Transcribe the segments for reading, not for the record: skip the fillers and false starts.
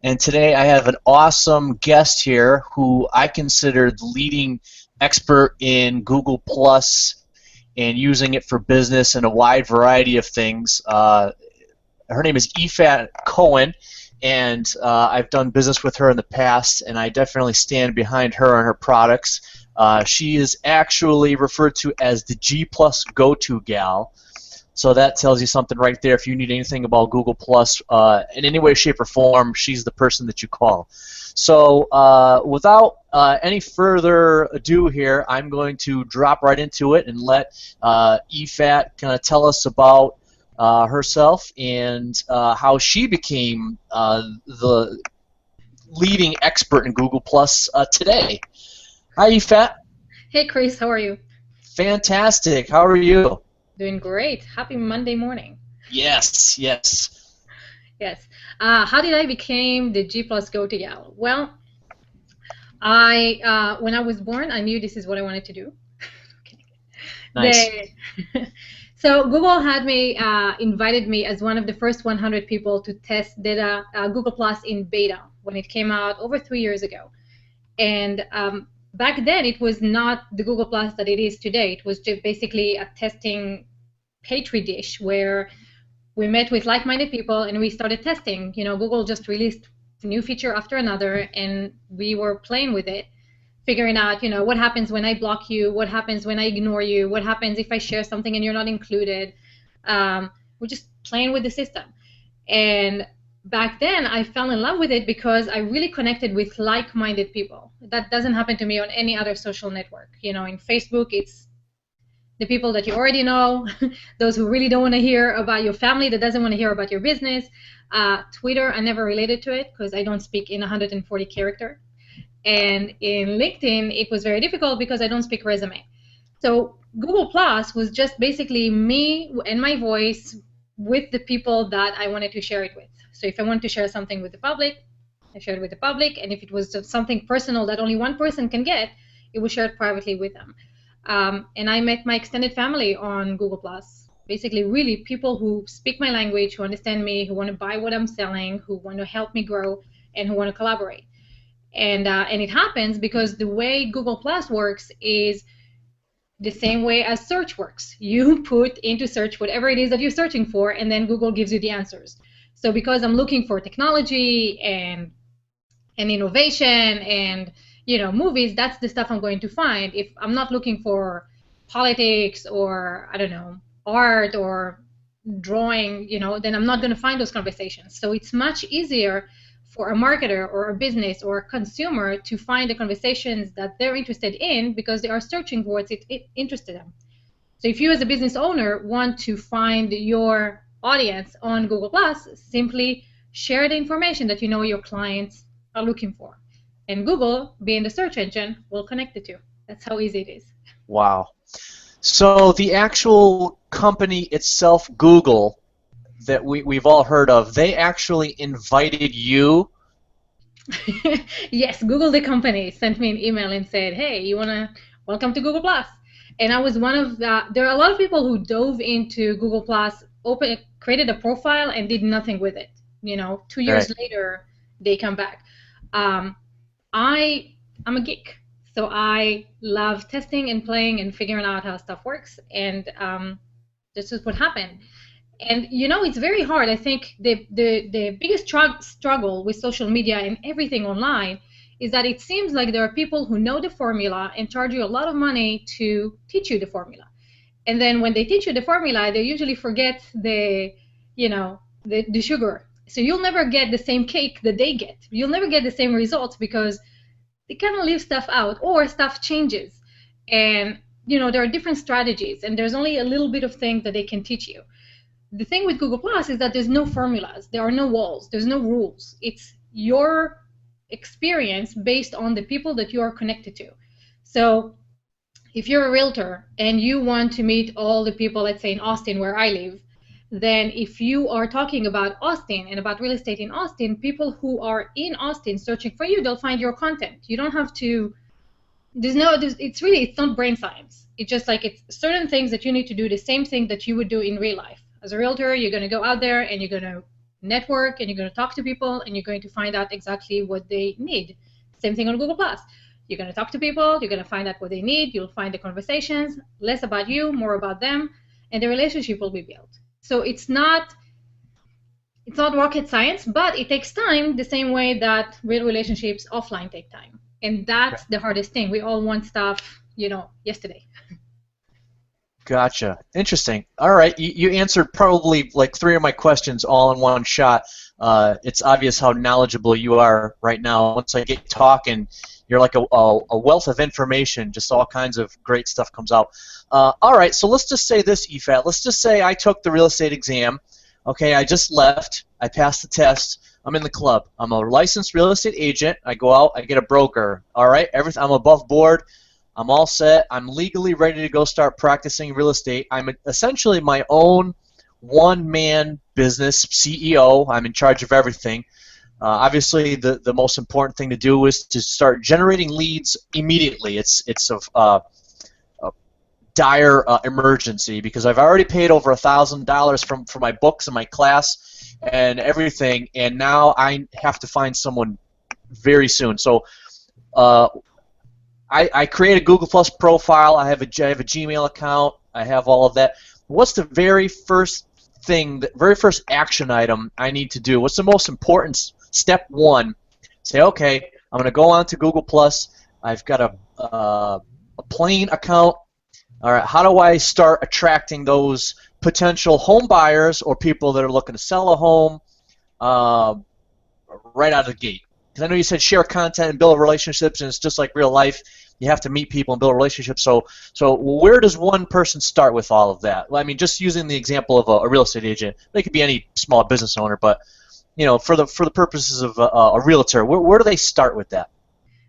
And today I have an awesome guest here who I consider the leading expert in Google Plus and using it for business and a wide variety of things. Her name is Yifat Cohen, and I've done business with her in the past, and I definitely stand behind her and her products. She is actually referred to as the G Plus go-to gal. So that tells you something right there. If you need anything about Google Plus in any way, shape, or form, she's the person that you call. So without any further ado here, I'm going to drop right into it and let Yifat kind of tell us about herself and how she became the leading expert in Google Plus today. Hi, Yifat. Hey, Chris, how are you? Fantastic. How are you? Doing great. Happy Monday morning. Yes, yes. Yes. How did I become the G Plus go-to gal? Well, when I was born, I knew this is what I wanted to do. Nice. So Google had me invited me as one of the first 100 people to test data Google Plus in beta when it came out over 3 years ago. And back then, it was not the Google Plus that it is today. It was just basically a testing petri dish where we met with like-minded people and we started testing. You know, Google just released a new feature after another, and we were playing with it, figuring out, you know, what happens when I block you, what happens when I ignore you, what happens if I share something and you're not included. We're just playing with the system. And back then, I fell in love with it because I really connected with like-minded people. That doesn't happen to me on any other social network. You know, in Facebook, it's the people that you already know, those who really don't want to hear about your family, that doesn't want to hear about your business. Twitter, I never related to it because I don't speak in 140 character. And in LinkedIn, it was very difficult because I don't speak resume. So Google Plus was just basically me and my voice with the people that I wanted to share it with. So if I wanted to share something with the public, I shared it with the public. And if it was just something personal that only one person can get, it was shared privately with them. And I met my extended family on Google Plus. Basically, really people who speak my language, who understand me, who want to buy what I'm selling, who want to help me grow, and who want to collaborate. And it happens because the way Google Plus works is the same way as search works. You put into search whatever it is that you're searching for, and then Google gives you the answers. So because I'm looking for technology and innovation and movies, that's the stuff I'm going to find. If I'm not looking for politics or, I don't know, art or drawing, then I'm not going to find those conversations. So it's much easier for a marketer or a business or a consumer to find the conversations that they're interested in because they are searching for what it interested them. So if you as a business owner want to find your audience on Google Plus, simply share the information that you know your clients are looking for. And Google, being the search engine, will connect the two. That's how easy it is. Wow. So the actual company itself, Google, that we've all heard of, they actually invited you? Yes, Google, the company, sent me an email and said, hey, you want to welcome to Google Plus. And I was one of there are a lot of people who dove into Google Plus, created a profile and did nothing with it. 2 years later, they come back. I'm a geek, so I love testing and playing and figuring out how stuff works, and this is what happened. And it's very hard. I think the biggest struggle with social media and everything online is that it seems like there are people who know the formula and charge you a lot of money to teach you the formula. And then when they teach you the formula, they usually forget the sugar. So you'll never get the same cake that they get. You'll never get the same results because they kind of leave stuff out or stuff changes. And, there are different strategies and there's only a little bit of things that they can teach you. The thing with Google Plus is that there's no formulas. There are no walls. There's no rules. It's your experience based on the people that you are connected to. So if you're a realtor and you want to meet all the people, let's say in Austin where I live, then if you are talking about Austin and about real estate in Austin, people who are in Austin searching for you, they'll find your content. You don't have to, it's not brain science. It's just like it's certain things that you need to do the same thing that you would do in real life. As a realtor, you're going to go out there and you're going to network and you're going to talk to people and you're going to find out exactly what they need. Same thing on Google Plus. You're going to talk to people, you're going to find out what they need, you'll find the conversations, less about you, more about them, and the relationship will be built. So it's not rocket science, but it takes time the same way that real relationships offline take time. And that's the hardest thing. We all want stuff, yesterday. Gotcha. Interesting. All right. You answered probably like 3 of my questions all in one shot. It's obvious how knowledgeable you are right now. Once I get talking, you're like a wealth of information. Just all kinds of great stuff comes out. All right. So let's just say this, Yifat. Let's just say I took the real estate exam. Okay. I just left. I passed the test. I'm in the club. I'm a licensed real estate agent. I go out. I get a broker. All right. Everything. I'm above board. I'm all set. I'm legally ready to go start practicing real estate. I'm essentially my own one-man business CEO. I'm in charge of everything. Obviously, the most important thing to do is to start generating leads immediately. It's a dire emergency because I've already paid over $1,000 for my books and my class and everything, and now I have to find someone very soon. So. I create a Google Plus profile. I have a Gmail account. I have all of that. What's the very first thing, the very first action item I need to do? What's the most important step one? Say, okay, I'm going to go on to Google Plus. I've got a plain account. All right, how do I start attracting those potential home buyers or people that are looking to sell a home right out of the gate? Because I know you said share content and build relationships, and it's just like real life. You have to meet people and build relationships. So where does one person start with all of that? Well, I mean, just using the example of a real estate agent, they could be any small business owner, but for the purposes of a realtor, where do they start with that?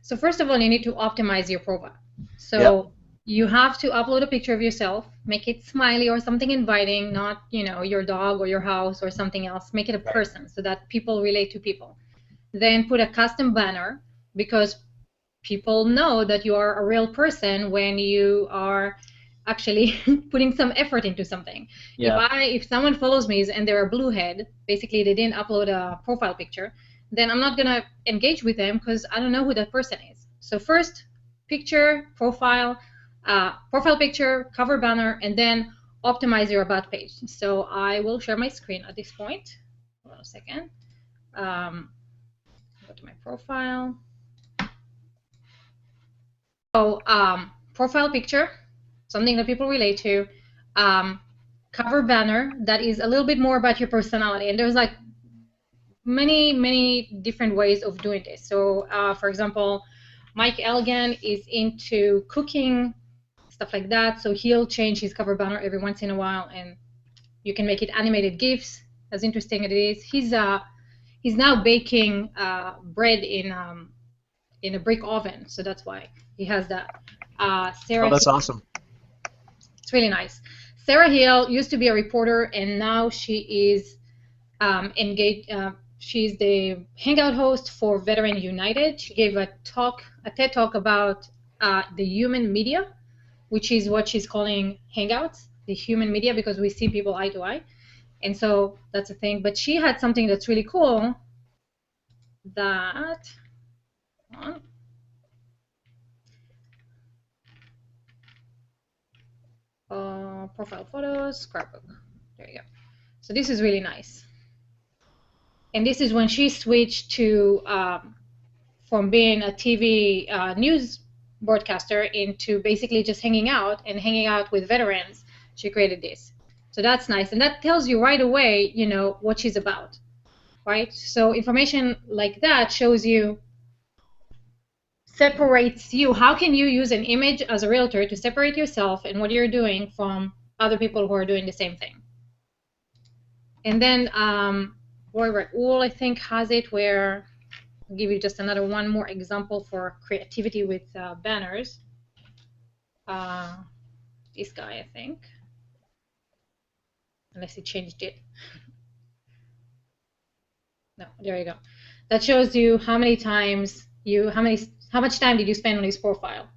So first of all, you need to optimize your profile. So Yep. you have to upload a picture of yourself, make it smiley or something inviting, not your dog or your house or something else. Make it a person so that people relate to people. Then put a custom banner because people know that you are a real person when you are actually putting some effort into something. Yeah. If someone follows me and they're a bluehead, basically they didn't upload a profile picture, then I'm not gonna engage with them because I don't know who that person is. So first, picture, profile picture, cover banner, and then optimize your about page. So I will share my screen at this point. Hold on a second. Go to my profile. So profile picture, something that people relate to. Cover banner that is a little bit more about your personality, and there's like many different ways of doing this. So for example, Mike Elgan is into cooking, stuff like that, so he'll change his cover banner every once in a while, and you can make it animated GIFs, as interesting as it is. He's now baking bread in a brick oven, so that's why he has that. Sarah, Oh, that's awesome. it's really nice. Sarah Hill used to be a reporter, and now she is engaged. She's the Hangout host for Veteran United. She gave a TED talk about the human media, which is what she's calling Hangouts, the human media, because we see people eye to eye. And so that's a thing. But she had something that's really cool that, profile photos, scrapbook. There you go. So this is really nice. And this is when she switched to from being a TV news broadcaster into basically just hanging out with veterans. She created this. So that's nice. And that tells you right away, what she's about, right? So information like that shows you, separates you. How can you use an image as a realtor to separate yourself and what you're doing from other people who are doing the same thing? And then Roy Raoul, I think, has it where, I'll give you just one more example for creativity with banners. This guy, I think, unless he changed it. No, there you go. That shows you how much time did you spend on his profile.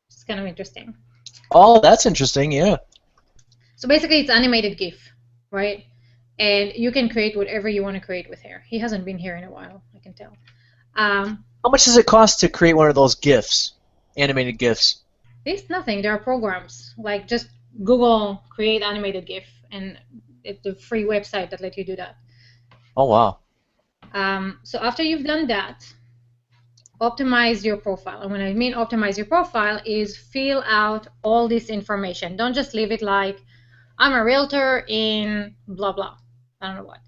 It's kind of interesting. Oh, that's interesting, yeah. So basically, it's animated GIF, right? and you can create whatever you want to create with here. He hasn't been here in a while, I can tell. How much does it cost to create one of those GIFs, animated GIFs? It's nothing. There are programs like just Google create animated GIF, and it's a free website that let you do that. Oh, wow. So after you've done that, optimize your profile. And when I mean optimize your profile is fill out all this information. Don't just leave it like, I'm a realtor in blah, blah. I don't know what.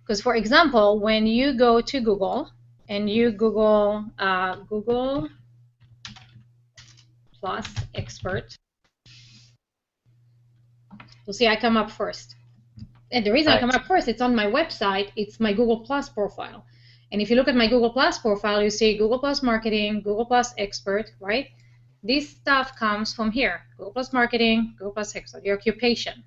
Because, for example, when you go to Google and you Google Google plus expert, you'll see I come up first. And the reason I come up first, it's on my website, it's my Google Plus profile. And if you look at my Google Plus profile, you see Google Plus Marketing, Google Plus Expert, right? This stuff comes from here, Google Plus Marketing, Google Plus Expert, your occupation.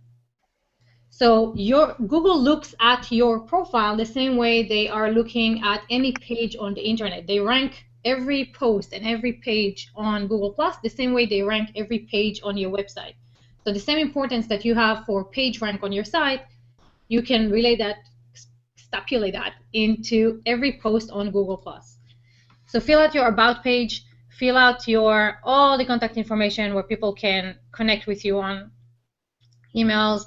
So your Google looks at your profile the same way they are looking at any page on the internet. They rank every post and every page on Google Plus the same way they rank every page on your website. So the same importance that you have for page rank on your site, you can relay that, extrapolate that into every post on Google+. So fill out your about page, fill out your all the contact information where people can connect with you on emails.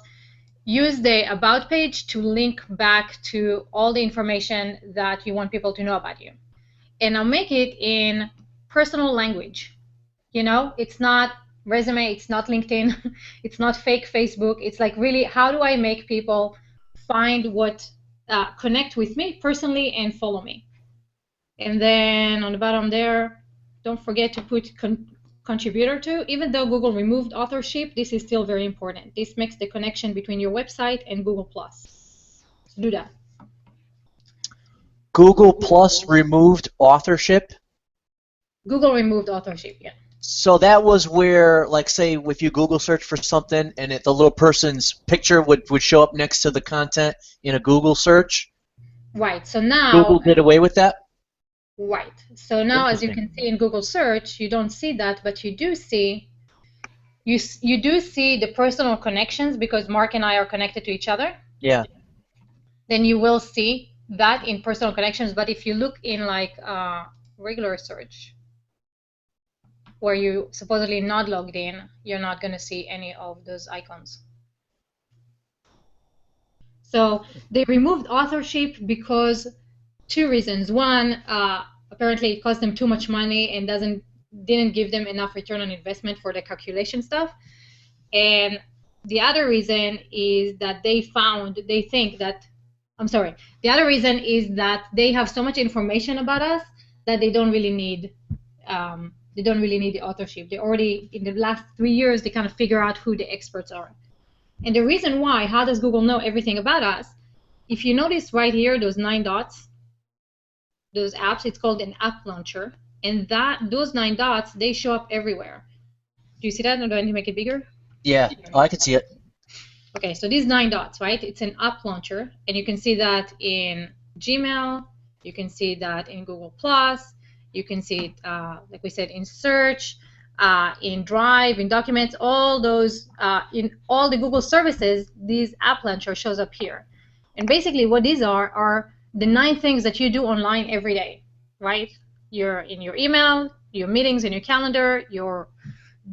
Use the about page to link back to all the information that you want people to know about you. And I'll make it in personal language. You know, it's not resume, it's not LinkedIn, it's not fake Facebook. It's like really, how do I make people find what connect with me personally and follow me? And then on the bottom there, don't forget to put contributor to. Even though Google removed authorship, this is still very important. This makes the connection between your website and Google+. So do that. Google Plus removed authorship? Google removed authorship, yeah. So that was where, like, say, if you Google search for something and the little person's picture would show up next to the content in a Google search? Right. So now Google did away with that? Right. So now, as you can see in Google search, you don't see that, but you do see the personal connections because Mark and I are connected to each other. Yeah. Then you will see that in personal connections. But if you look in like regular search, where you supposedly not logged in, you're not going to see any of those icons. So they removed authorship because two reasons. One, apparently it cost them too much money and didn't give them enough return on investment for the calculation stuff. And the other reason is that the other reason is that they have so much information about us that they don't really need the authorship. They already, in the last 3 years, they kind of figure out who the experts are. And the reason why, how does Google know everything about us? If you notice right here, those 9 dots, those apps, it's called an app launcher. And those 9 dots, they show up everywhere. Do you see that? Or do I need to make it bigger? Yeah, I can see it. Okay, so these 9 dots, right? It's an app launcher. And you can see that in Gmail. You can see that in Google+. You can see it, like we said, in search, in Drive, in Documents, all those, in all the Google services, these app launcher shows up here. And basically what these are the 9 things that you do online every day, right? You're in your email, your meetings in your calendar, your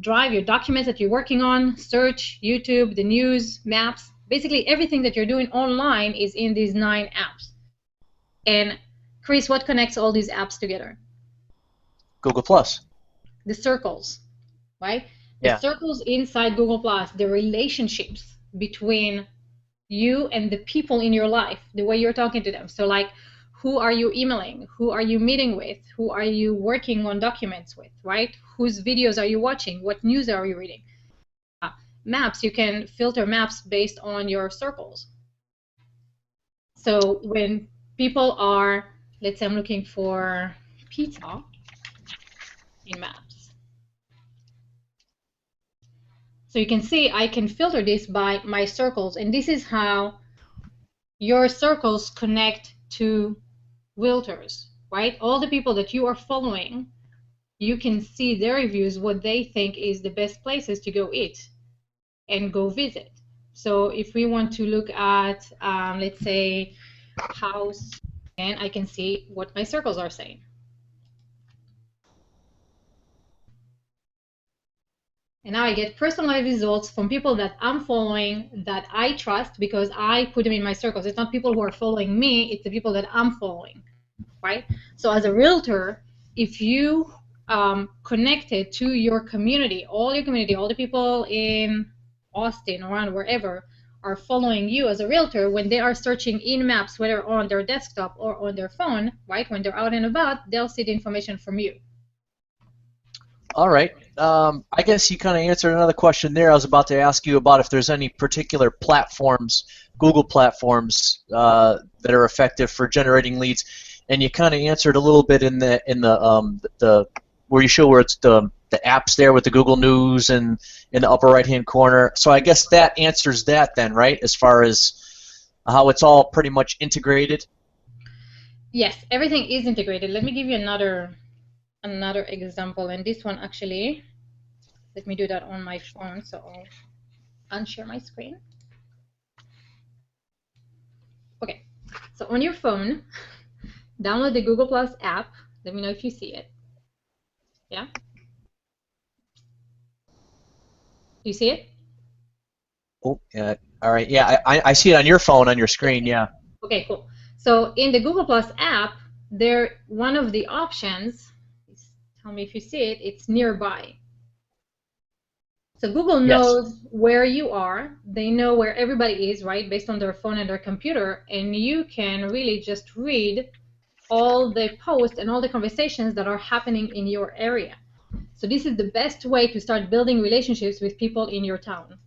Drive, your documents that you're working on, search, YouTube, the news, maps. Basically everything that you're doing online is in these 9 apps. And Chris, what connects all these apps together? Google Plus. The circles, right? Yeah. The circles inside Google Plus, the relationships between you and the people in your life, the way you're talking to them. So like, who are you emailing? Who are you meeting with? Who are you working on documents with, right? Whose videos are you watching? What news are you reading? Maps, you can filter maps based on your circles. So when people are, let's say I'm looking for pizza in maps. So you can see I can filter this by my circles, and this is how your circles connect to realtors, right? All the people that you are following, you can see their reviews, what they think is the best places to go eat and go visit. So if we want to look at, let's say, house, and I can see what my circles are saying. And now I get personalized results from people that I'm following, that I trust, because I put them in my circles. It's not people who are following me, it's the people that I'm following, right? So as a realtor, if you connected to your community, all the people in Austin, around wherever, are following you as a realtor, when they are searching in maps, whether on their desktop or on their phone, right, when they're out and about, they'll see the information from you. All right. I guess you kind of answered another question there. I was about to ask you about if there's any particular platforms, Google platforms, that are effective for generating leads, and you kind of answered a little bit in the where you show where it's the apps there with the Google News and in the upper right-hand corner. So I guess that answers that then, right? As far as how it's all pretty much integrated. Yes, everything is integrated. Let me give you another example, and this one actually, let me do that on my phone, so I'll unshare my screen. Okay, so on your phone, download the Google Plus app. Let me know if you see it. Yeah? You see it? Oh, yeah. All right. Yeah, I see it on your phone, on your screen. Yeah. Okay, cool. So in the Google Plus app, there, one of the options, tell me if you see it, it's nearby. So Google knows where you are. They know where everybody is, right, based on their phone and their computer, and you can really just read all the posts and all the conversations that are happening in your area. So this is the best way to start building relationships with people in your town.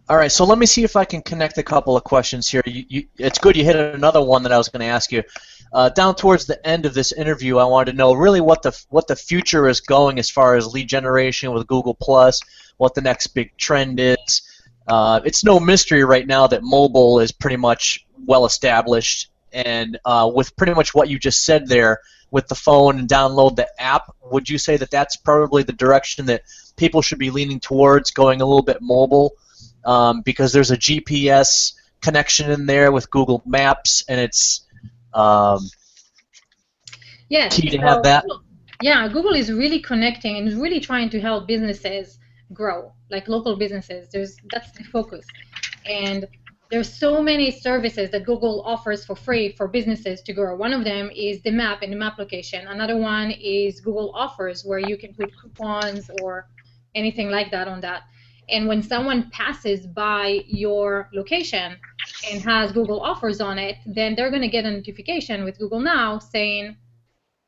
All right, so let me see if I can connect a couple of questions here. It's good you hit another one that I was going to ask you. Down towards the end of this interview, I wanted to know really what the future is going as far as lead generation with Google Plus, what the next big trend is. It's no mystery right now that mobile is pretty much well established, and with pretty much what you just said there, with the phone and download the app, would you say that that's probably the direction that people should be leaning towards, going a little bit mobile? Because there's a GPS connection in there with Google Maps, and it's yes, key to have that. Yeah, Google is really connecting and is really trying to help businesses grow, like local businesses. That's the focus. And there's so many services that Google offers for free for businesses to grow. One of them is the map and the map location. Another one is Google Offers, where you can put coupons or anything like that on that. And when someone passes by your location and has Google Offers on it, then they're going to get a notification with Google Now saying,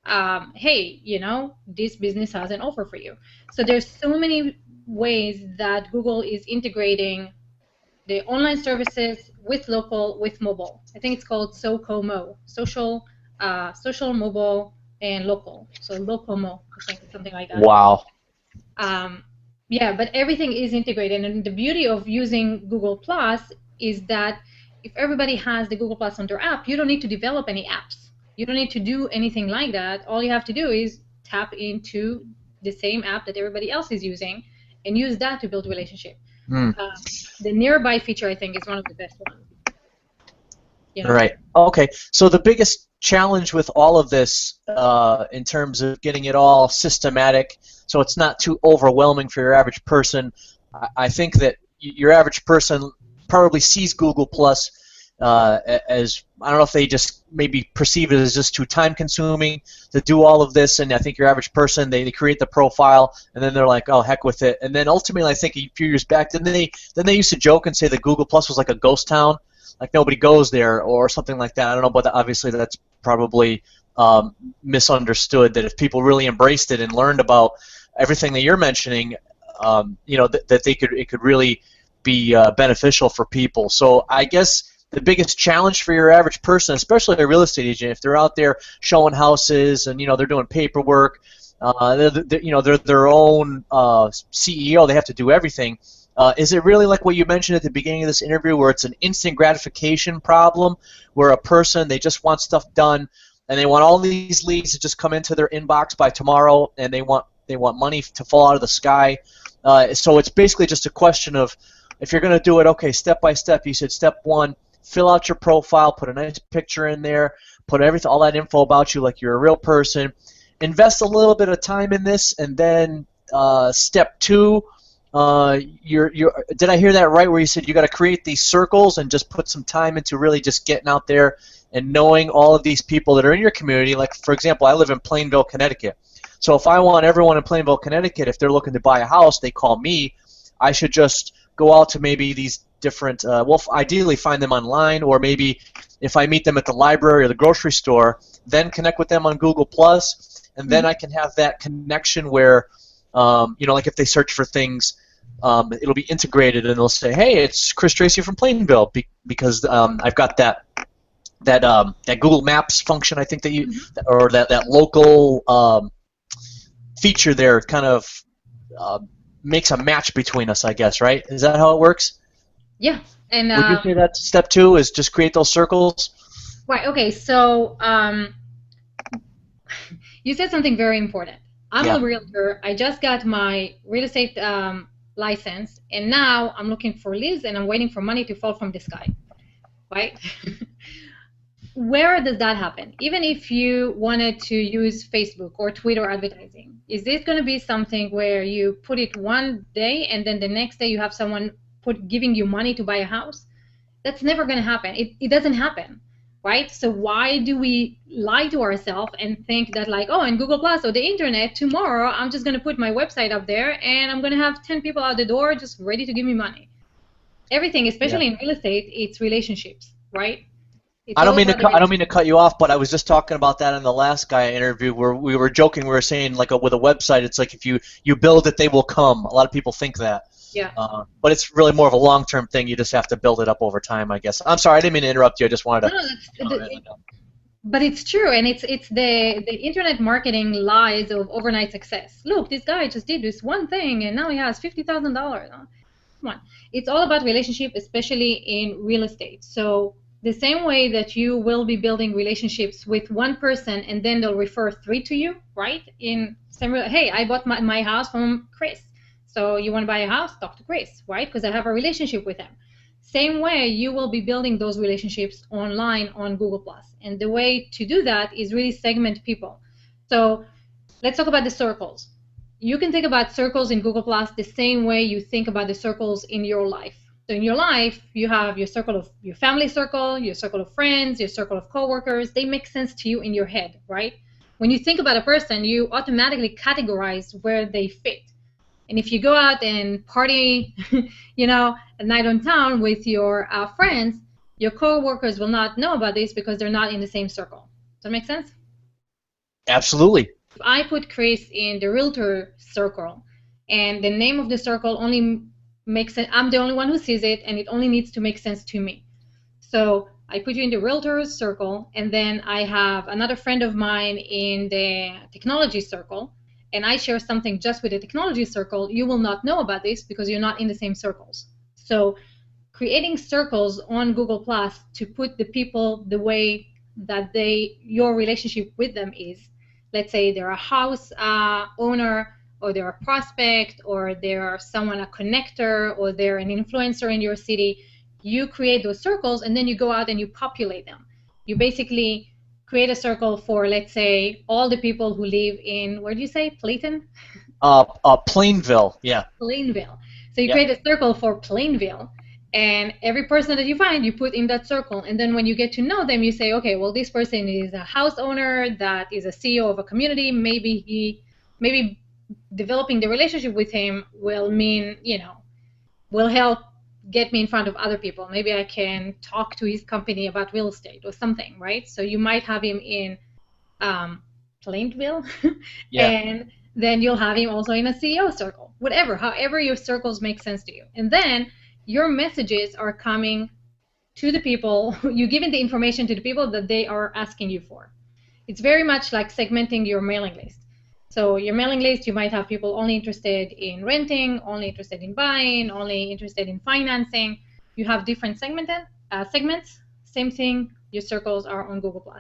hey, you know, this business has an offer for you. So there's so many ways that Google is integrating the online services with local, with mobile. I think it's called SOCOMO, social, mobile, and local. So LOCOMO, I think, something like that. Wow. Yeah, but everything is integrated, and the beauty of using Google Plus is that if everybody has the Google Plus on their app, you don't need to develop any apps. You don't need to do anything like that. All you have to do is tap into the same app that everybody else is using and use that to build a relationship. The nearby feature, I think, is one of the best ones. You know? Right. Okay. So the biggest challenge with all of this, in terms of getting it all systematic, so it's not too overwhelming for your average person, I think that your average person probably sees Google Plus as, I don't know if they just maybe perceive it as just too time-consuming to do all of this, and I think your average person, they create the profile, and then they're like, oh, heck with it. And then ultimately, I think a few years back, then they used to joke and say that Google Plus was like a ghost town, like nobody goes there or something like that. I don't know, but obviously that's probably misunderstood, that if people really embraced it and learned about everything that you're mentioning, you know, that it could really be beneficial for people. So I guess the biggest challenge for your average person, especially a real estate agent, if they're out there showing houses and, you know, they're doing paperwork, you know, they're their own CEO, they have to do everything. Is it really like what you mentioned at the beginning of this interview, where it's an instant gratification problem, where a person, they just want stuff done, and they want all these leads to just come into their inbox by tomorrow, and they want money to fall out of the sky? So it's basically just a question of if you're going to do it, okay, step by step, you said step one, fill out your profile, put a nice picture in there, put everything, all that info about you like you're a real person. Invest a little bit of time in this, and then step two, did I hear that right where you said you got to create these circles and just put some time into really just getting out there and knowing all of these people that are in your community? Like, for example, I live in Plainville, Connecticut. So if I want everyone in Plainville, Connecticut, if they're looking to buy a house, they call me. I should just go out to maybe these different, well, ideally find them online, or maybe if I meet them at the library or the grocery store, then connect with them on Google Plus, and then I can have that connection where, like if they search for things, it'll be integrated, and they'll say, hey, it's Chris Tracy from Plainville, because I've got that Google Maps function, I think that you, or that local feature there kind of makes a match between us, I guess, right? Is that how it works? Yeah. And would you say that step two is just create those circles? Right. Okay. So you said something very important. I'm a realtor. I just got my real estate license, and now I'm looking for leads, and I'm waiting for money to fall from the sky. Right? Where does that happen? Even if you wanted to use Facebook or Twitter advertising, is this going to be something where you put it one day and then the next day you have someone giving you money to buy a house? That's never going to happen. It doesn't happen, right? So why do we lie to ourselves and think that, like, oh, in Google Plus or the internet, tomorrow I'm just going to put my website up there and I'm going to have 10 people out the door just ready to give me money? Everything, especially in real estate, it's relationships, right? I don't mean to cut you off, but I was just talking about that in the last guy I interviewed, where we were joking. We were saying, like, with a website, it's like if you build it, they will come. A lot of people think that. Yeah. But it's really more of a long-term thing. You just have to build it up over time, I guess. I'm sorry, I didn't mean to interrupt you. I just wanted to. But it's true, and it's the internet marketing lies of overnight success. Look, this guy just did this one thing, and now he has $50,000. Come on. It's all about relationship, especially in real estate. So the same way that you will be building relationships with one person and then they'll refer 3 to you, right? Hey, I bought my house from Chris. So you want to buy a house? Talk to Chris, right? Because I have a relationship with him. Same way, you will be building those relationships online on Google+. And the way to do that is really segment people. So let's talk about the circles. You can think about circles in Google+ the same way you think about the circles in your life. So in your life, you have your family circle, your circle of friends, your circle of coworkers. They make sense to you in your head, right? When you think about a person, you automatically categorize where they fit. And if you go out and party, at night on town with your friends, your coworkers will not know about this because they're not in the same circle. Does that make sense? Absolutely. If I put Chris in the realtor circle, and the name of the circle only makes sense, I'm the only one who sees it, and it only needs to make sense to me. So I put you in the realtor circle, and then I have another friend of mine in the technology circle, and I share something just with the technology circle. You will not know about this because you're not in the same circles. So creating circles on Google Plus to put the people the way that your relationship with them is. Let's say they're a house owner, or they're a prospect, or they're someone, a connector, or they're an influencer in your city. You create those circles, and then you go out and you populate them. You basically create a circle for, let's say, all the people who live in, where do you say, Plainville? Plainville, yeah. Plainville. So you create a circle for Plainville, and every person that you find, you put in that circle. And then when you get to know them, you say, okay, well, this person is a house owner that is a CEO of a community. Maybe developing the relationship with him will mean, will help get me in front of other people. Maybe I can talk to his company about real estate or something, right? So you might have him in Plainville, and then you'll have him also in a CEO circle, however your circles make sense to you. And then your messages are coming to the people, you're giving the information to the people that they are asking you for. It's very much like segmenting your mailing list. So your mailing list, you might have people only interested in renting, only interested in buying, only interested in financing. You have different segments. Same thing, your circles are on Google+.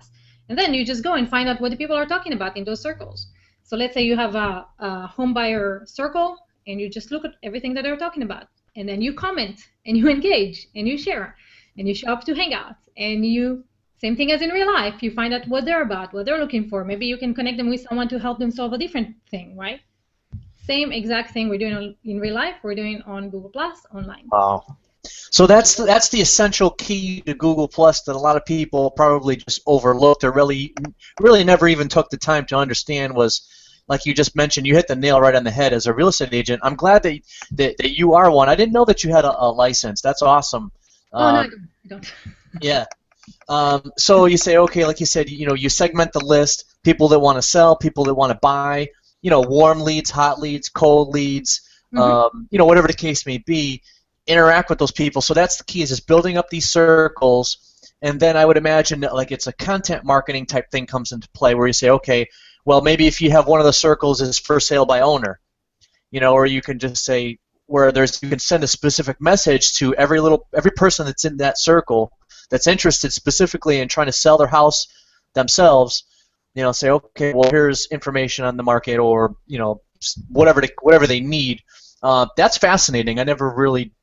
And then you just go and find out what the people are talking about in those circles. So let's say you have a home buyer circle, and you just look at everything that they're talking about. and then you comment and you engage and you share and you show up to hangouts and you, same thing as in real life, you find out what they're about, what they're looking for. Maybe you can connect them with someone to help them solve a different thing, right? Same exact thing we're doing in real life, we're doing on Google Plus online. Wow. So that's the essential key to Google Plus that a lot of people probably just overlooked or really never even took the time to understand was, like you just mentioned, you hit the nail right on the head as a real estate agent. I'm glad that you are one. I didn't know that you had a license. That's awesome. Oh, no, I don't. Yeah. So you say, okay, like you said, you segment the list, people that want to sell, people that want to buy, warm leads, hot leads, cold leads, whatever the case may be, interact with those people. So that's the key, is just building up these circles, and then I would imagine that like it's a content marketing type thing comes into play where you say, okay, well, maybe if you have one of the circles is for sale by owner, or you can just say where you can send a specific message to every person that's in that circle that's interested specifically in trying to sell their house themselves. Say, okay, well, here's information on the market, or whatever they need. That's fascinating. I never really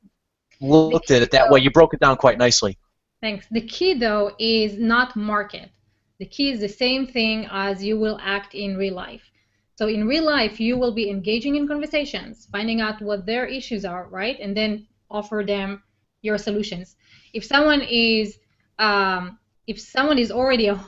looked at it that way. You broke it down quite nicely. Thanks. The key, though, is not market. The key is the same thing as you will act in real life. So in real life, you will be engaging in conversations, finding out what their issues are, right? And then offer them your solutions. If someone is already a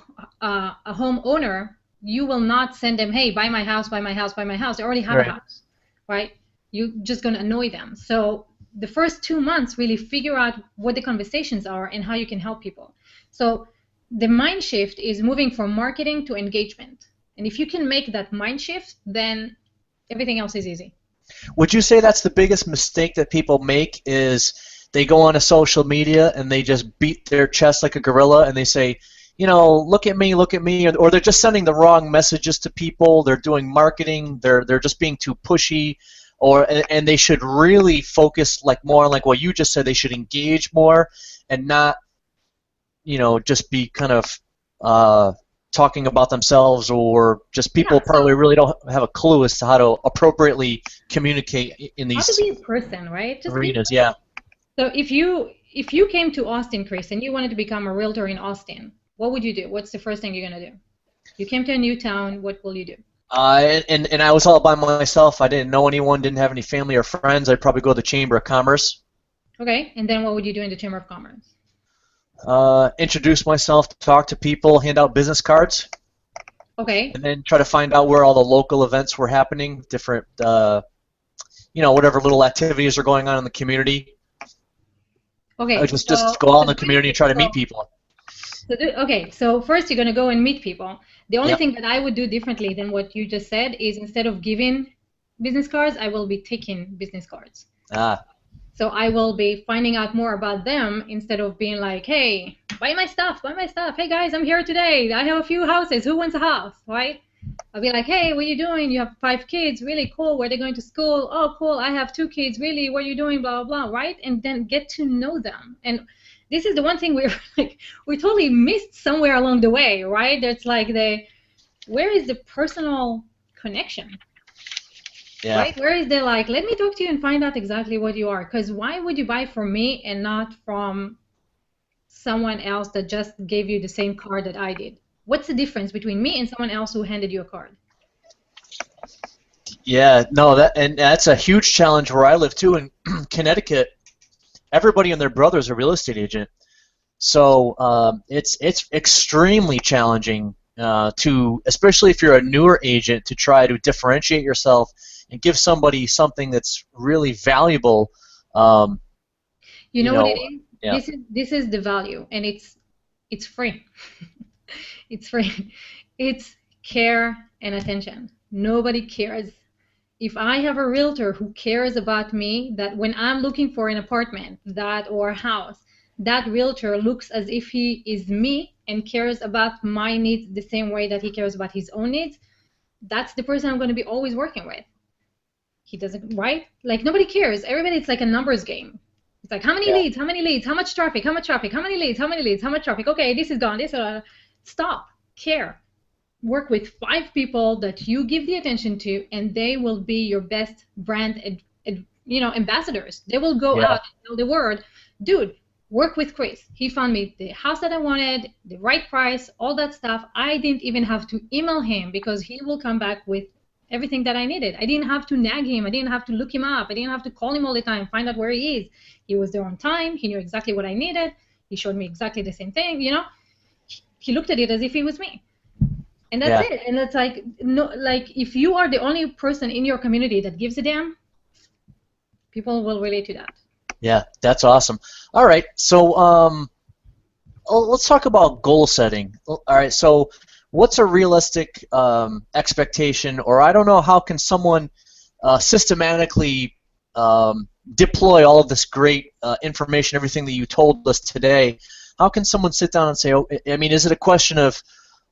homeowner, you will not send them, hey, buy my house, buy my house, buy my house. They already have a house, right? You're just going to annoy them. So the first 2 months, really figure out what the conversations are and how you can help people. So the mind shift is moving from marketing to engagement. And if you can make that mind shift, then everything else is easy. Would you say that's the biggest mistake that people make, is they go on a social media and they just beat their chest like a gorilla and they say, look at me, or they're just sending the wrong messages to people, they're doing marketing, they're just being too pushy, and they should really focus more on like what you just said, they should engage more and not, just be kind of talking about themselves, or just people probably really don't have a clue as to how to appropriately communicate in these how to be a person, right? Just arenas. Yeah. So if you came to Austin, Chris, and you wanted to become a realtor in Austin, what would you do? What's the first thing you're going to do? You came to a new town, what will you do? And I was all by myself. I didn't know anyone, didn't have any family or friends. I'd probably go to the Chamber of Commerce. Okay, and then what would you do in the Chamber of Commerce? Introduce myself, talk to people, hand out business cards. Okay. And then try to find out where all the local events were happening, different, whatever little activities are going on in the community. Okay. Just go out in the community and try to meet people. So first you're going to go and meet people. The only thing that I would do differently than what you just said is, instead of giving business cards, I will be taking business cards. So I will be finding out more about them instead of being like, hey, buy my stuff, buy my stuff. Hey, guys, I'm here today. I have a few houses. Who wants a house, right? I'll be like, hey, what are you doing? You have 5 kids. Really cool. Where are they going to school? Oh, cool. I have 2 kids. Really? What are you doing? Blah, blah, blah, right? And then get to know them. And this is the one thing we totally missed somewhere along the way, right? There's like where is the personal connection? Yeah. Right? Where is the let me talk to you and find out exactly what you are? Because why would you buy from me and not from someone else that just gave you the same card that I did? What's the difference between me and someone else who handed you a card? Yeah, no, that's a huge challenge where I live too in Connecticut. Everybody and their brother is a real estate agent, so it's extremely challenging especially if you're a newer agent, to try to differentiate yourself and give somebody something that's really valuable. You know what it is? Yeah. This is the value, and it's free. It's free. It's care and attention. Nobody cares. If I have a realtor who cares about me, that when I'm looking for an apartment or a house, that realtor looks as if he is me and cares about my needs the same way that he cares about his own needs, that's the person I'm going to be always working with. He doesn't, right? Like, nobody cares. Everybody, it's like a numbers game. It's like, how many leads, how many leads, how much traffic, how many leads, how many leads, how much traffic. Okay, this is gone, stop, care. Work with 5 people that you give the attention to, and they will be your best brand ambassadors. They will go Yeah. out and tell the world, dude, work with Chris. He found me the house that I wanted, the right price, all that stuff. I didn't even have to email him because he will come back with everything that I needed. I didn't have to nag him. I didn't have to look him up. I didn't have to call him all the time, find out where he is. He was there on time. He knew exactly what I needed. He showed me exactly the same thing. He looked at it as if he was me. And that's Yeah. it. And it's like, no, like if you are the only person in your community that gives a damn, people will relate to that. Yeah. That's awesome. All right. So let's talk about goal setting. All right. So what's a realistic expectation, or I don't know, how can someone systematically deploy all of this great information, everything that you told us today? How can someone sit down and say, oh, I mean, is it a question of,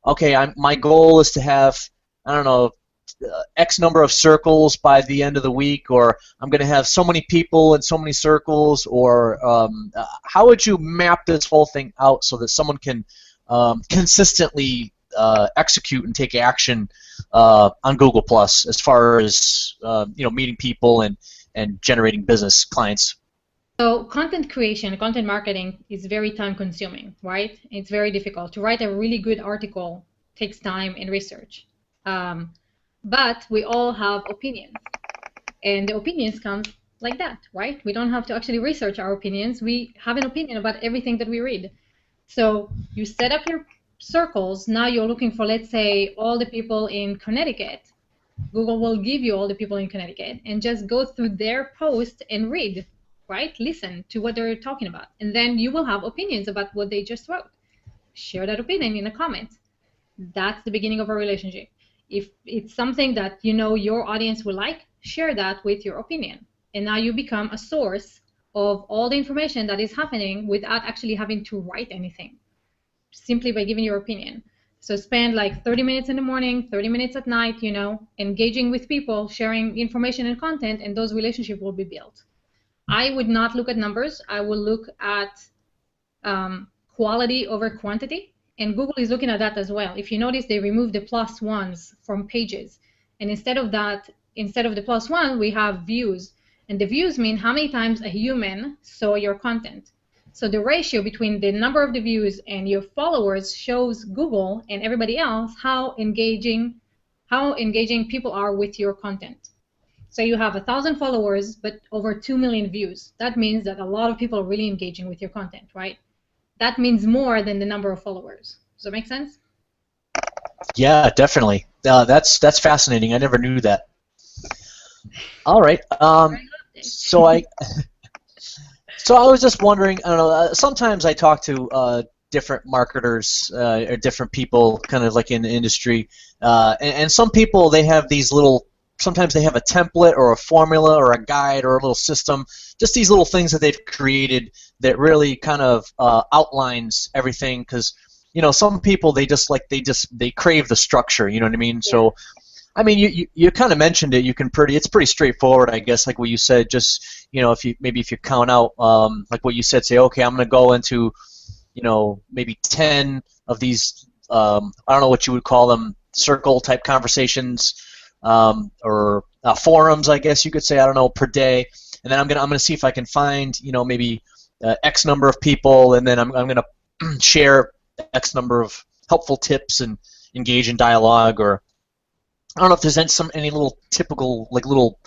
okay, my goal is to have, I don't know, X number of circles by the end of the week, or I'm going to have so many people in so many circles, or how would you map this whole thing out so that someone can consistently execute and take action on Google Plus as far as meeting people and generating business clients? So content creation, content marketing is very time consuming, right? It's very difficult. To write a really good article takes time and research. But we all have opinions. And the opinions come like that, right? We don't have to actually research our opinions. We have an opinion about everything that we read. So you set up your circles. Now you're looking for, let's say, all the people in Connecticut. Google will give you all the people in Connecticut and just go through their post and read, right? Listen to what they're talking about. And then you will have opinions about what they just wrote. Share that opinion in the comments. That's the beginning of a relationship. If it's something that your audience will like, share that with your opinion. And now you become a source of all the information that is happening without actually having to write anything, simply by giving your opinion. So spend like 30 minutes in the morning, 30 minutes at night, engaging with people, sharing information and content, and those relationships will be built. I would not look at numbers. I will look at quality over quantity. And Google is looking at that as well. If you notice, they removed the plus ones from pages. And instead of the plus one, we have views. And the views mean how many times a human saw your content. So the ratio between the number of the views and your followers shows Google and everybody else how engaging people are with your content. So you have 1,000 followers, but over 2 million views. That means that a lot of people are really engaging with your content, right? That means more than the number of followers. Does that make sense? Yeah, definitely. That's fascinating. I never knew that. All right. So I was just wondering. I don't know. Sometimes I talk to different marketers or different people, kind of like in the industry, and some people, they have these little. Sometimes they have a template or a formula or a guide or a little system, just these little things that they've created that really kind of outlines everything, because some people, they crave the structure, you know what I mean? Yeah. So I mean, you kind of mentioned it. It's pretty straightforward, I guess, like what you said. Just if you count out like what you said, say, okay, I'm going to go into maybe 10 of these I don't know what you would call them, circle type conversations. Or forums, I guess you could say, I don't know, per day, and then I'm gonna see if I can find maybe X number of people, and then I'm gonna share X number of helpful tips and engage in dialogue. Or I don't know if there's any little typical little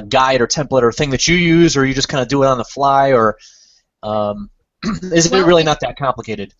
guide or template or thing that you use, or you just kind of do it on the fly, or is it really not that complicated?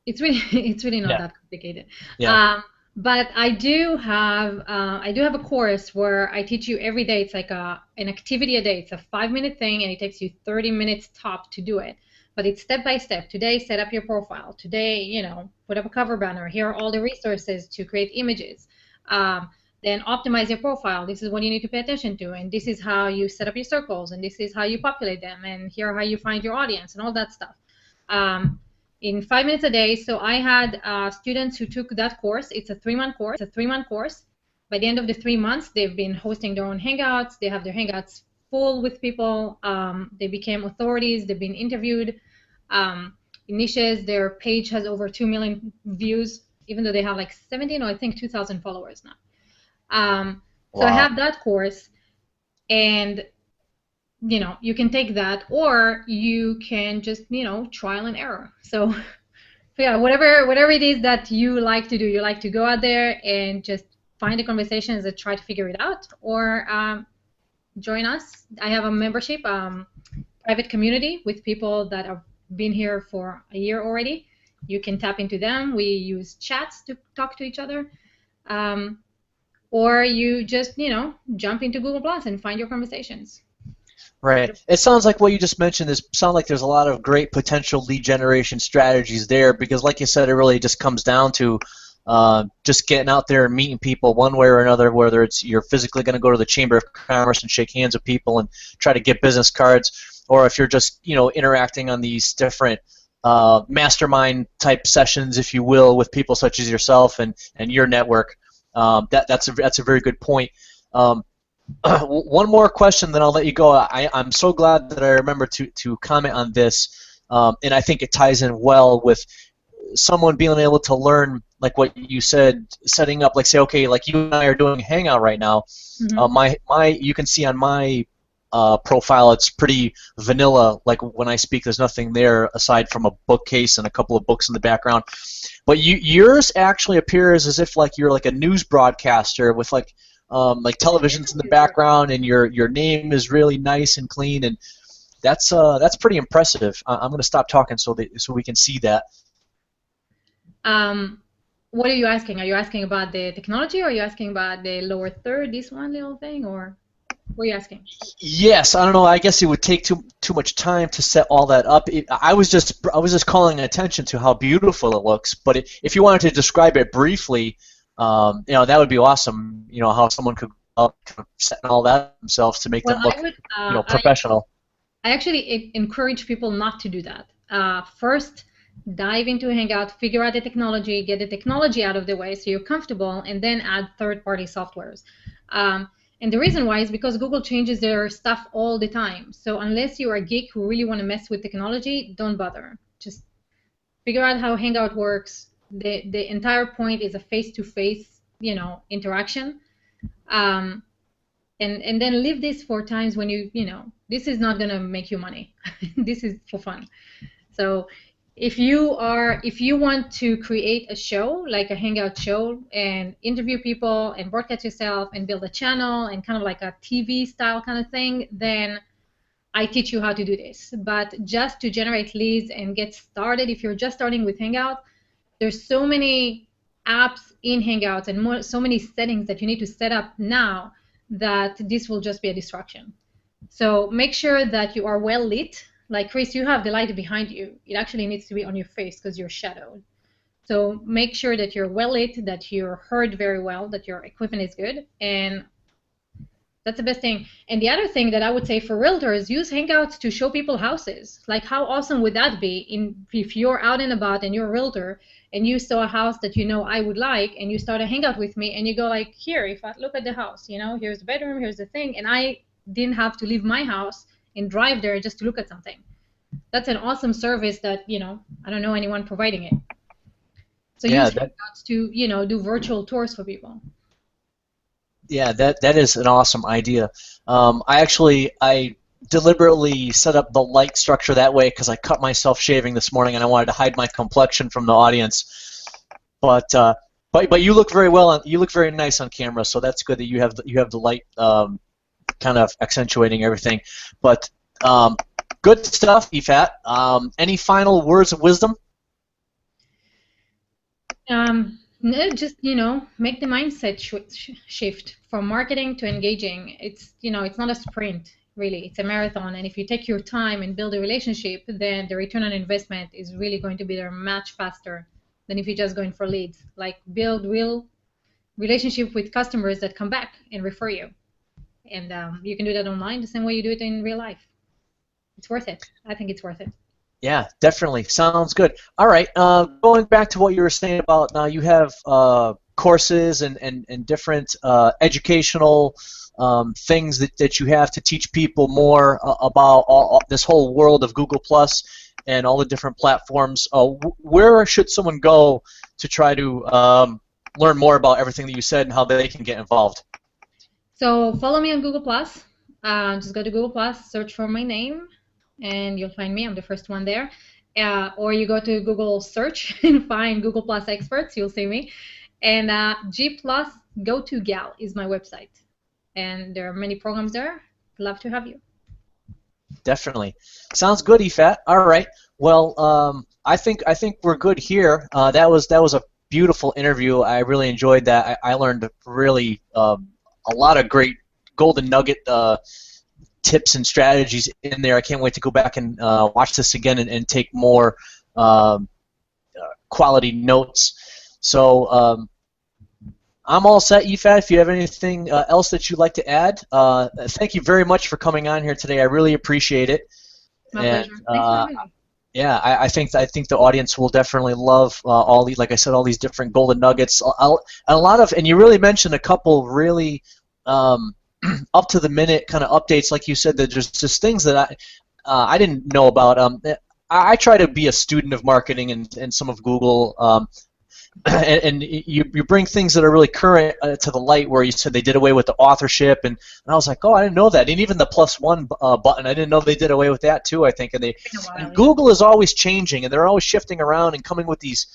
It's really not that complicated. Yeah. But I do have a course where I teach you every day. It's like an activity a day. It's a 5-minute thing, and it takes you 30 minutes top to do it. But it's step by step. Today, set up your profile. Today, put up a cover banner. Here are all the resources to create images. Then optimize your profile. This is what you need to pay attention to, and this is how you set up your circles, and this is how you populate them, and here are how you find your audience, and all that stuff. In 5 minutes a day. So I had students who took that course. It's a 3-month course. By the end of the 3 months, they've been hosting their own Hangouts. They have their Hangouts full with people. They became authorities. They've been interviewed. In niches, their page has over 2 million views, even though they have like 17 or I think 2,000 followers now. So I have that course. And you can take that, or you can just trial and error. So yeah, whatever it is that you like to do, you like to go out there and just find the conversations and try to figure it out, or join us. I have a membership, private community with people that have been here for a year already. You can tap into them. We use chats to talk to each other. Um, or you just, jump into Google Plus and find your conversations. Right. It sounds like what you just mentioned is sound like there's a lot of great potential lead generation strategies there because, like you said, it really just comes down to just getting out there and meeting people one way or another, whether it's you're physically going to go to the Chamber of Commerce and shake hands with people and try to get business cards, or if you're just interacting on these different mastermind type sessions, if you will, with people such as yourself and your network. That's a very good point. One more question, then I'll let you go. I'm so glad that I remember to comment on this, and I think it ties in well with someone being able to learn, like what you said, setting up, like say, okay, like you and I are doing Hangout right now. Mm-hmm. You can see on my profile, it's pretty vanilla. Like when I speak, there's nothing there aside from a bookcase and a couple of books in the background. But yours actually appears as if like you're like a news broadcaster with like televisions in the background, and your name is really nice and clean, and that's pretty impressive. I'm going to stop talking so we can see that. What are you asking? Are you asking about the technology, or are you asking about the lower third, this one little thing, or what are you asking? Yes, I don't know. I guess it would take too much time to set all that up. I was just calling attention to how beautiful it looks. But if you wanted to describe it briefly, that would be awesome. How someone could kind of set all that themselves to make Well, them look, I would, professional. I actually encourage people not to do that. First, dive into Hangout, figure out the technology, get the technology out of the way so you're comfortable, and then add third-party softwares. And the reason why is because Google changes their stuff all the time. So unless you're a geek who really want to mess with technology, don't bother. Just figure out how Hangout works. The entire point is a face-to-face, interaction. Um, and then leave this for times when this is not gonna make you money. This is for fun. So if you want to create a show, like a Hangout show, and interview people and broadcast yourself and build a channel and kind of like a TV style kind of thing, then I teach you how to do this. But just to generate leads and get started, if you're just starting with Hangout, there's so many apps in Hangouts and so many settings that you need to set up now that this will just be a distraction. So make sure that you are well lit. Like Chris, you have the light behind you. It actually needs to be on your face because you're shadowed. So make sure that you're well lit, that you're heard very well, that your equipment is good, and that's the best thing. And the other thing that I would say for realtors, use Hangouts to show people houses. Like how awesome would that be if you're out and about and you're a realtor and you saw a house that I would like, and you start a Hangout with me and you go like, here, if I look at the house, here's the bedroom, here's the thing, and I didn't have to leave my house and drive there just to look at something. That's an awesome service that, I don't know anyone providing it. So Yeah, use Hangouts to, do virtual tours for people. yeah, that is an awesome idea. I deliberately set up the light structure that way because I cut myself shaving this morning and I wanted to hide my complexion from the audience. But you look very well. You look very nice on camera, so that's good that you have the light kind of accentuating everything. But good stuff, Yifat. Any final words of wisdom? No, just make the mindset shift from marketing to engaging. It's not a sprint, really. It's a marathon, and if you take your time and build a relationship, then the return on investment is really going to be there much faster than if you're just going for leads. Like build real relationship with customers that come back and refer you, and you can do that online the same way you do it in real life. It's worth it. I think it's worth it. Yeah, definitely. Sounds good. All right. Going back to what you were saying about now, you have courses and different educational things that you have to teach people more about this whole world of Google Plus and all the different platforms. Where should someone go to try to learn more about everything that you said and how they can get involved? So follow me on Google Plus. Just go to Google Plus, search for my name, and you'll find me. I'm the first one there. Or you go to Google search and find Google Plus experts. You'll see me. And G Plus Go To Gal is my website, and there are many programs there. Love to have you. Definitely. Sounds good, Yifat. All right. Well, I think we're good here. That was a beautiful interview. I really enjoyed that. I learned really a lot of great golden nugget tips and strategies in there. I can't wait to go back and watch this again and take more quality notes. So I'm all set, Yifat. If you have anything else that you'd like to add, thank you very much for coming on here today. I really appreciate it. My pleasure. Thanks for having me. Yeah, I think the audience will definitely love all these, like I said, all these different golden nuggets. And you really mentioned a couple really up to the minute kind of updates, like you said, that there's just things that I didn't know about. I try to be a student of marketing and some of Google. And you bring things that are really current to the light, where you said they did away with the authorship, and I was like, oh, I didn't know that. And even the +1 button, I didn't know they did away with that too, I think. And Google is always changing, and they're always shifting around and coming with these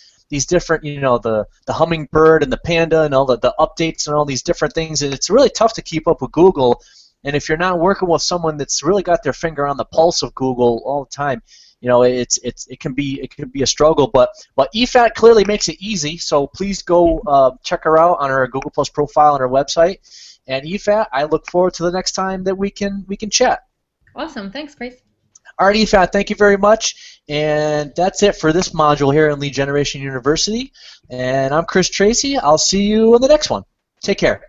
different, the hummingbird and the panda and all the updates and all these different things, and it's really tough to keep up with Google. And if you're not working with someone that's really got their finger on the pulse of Google all the time, it can be a struggle, but Yifat clearly makes it easy. So please go check her out on her Google Plus profile on her website. And Yifat, I look forward to the next time that we can chat. Awesome, thanks, Chris. All right, Yifat, thank you very much. And that's it for this module here in Lead Generation University. And I'm Chris Tracy. I'll see you in the next one. Take care.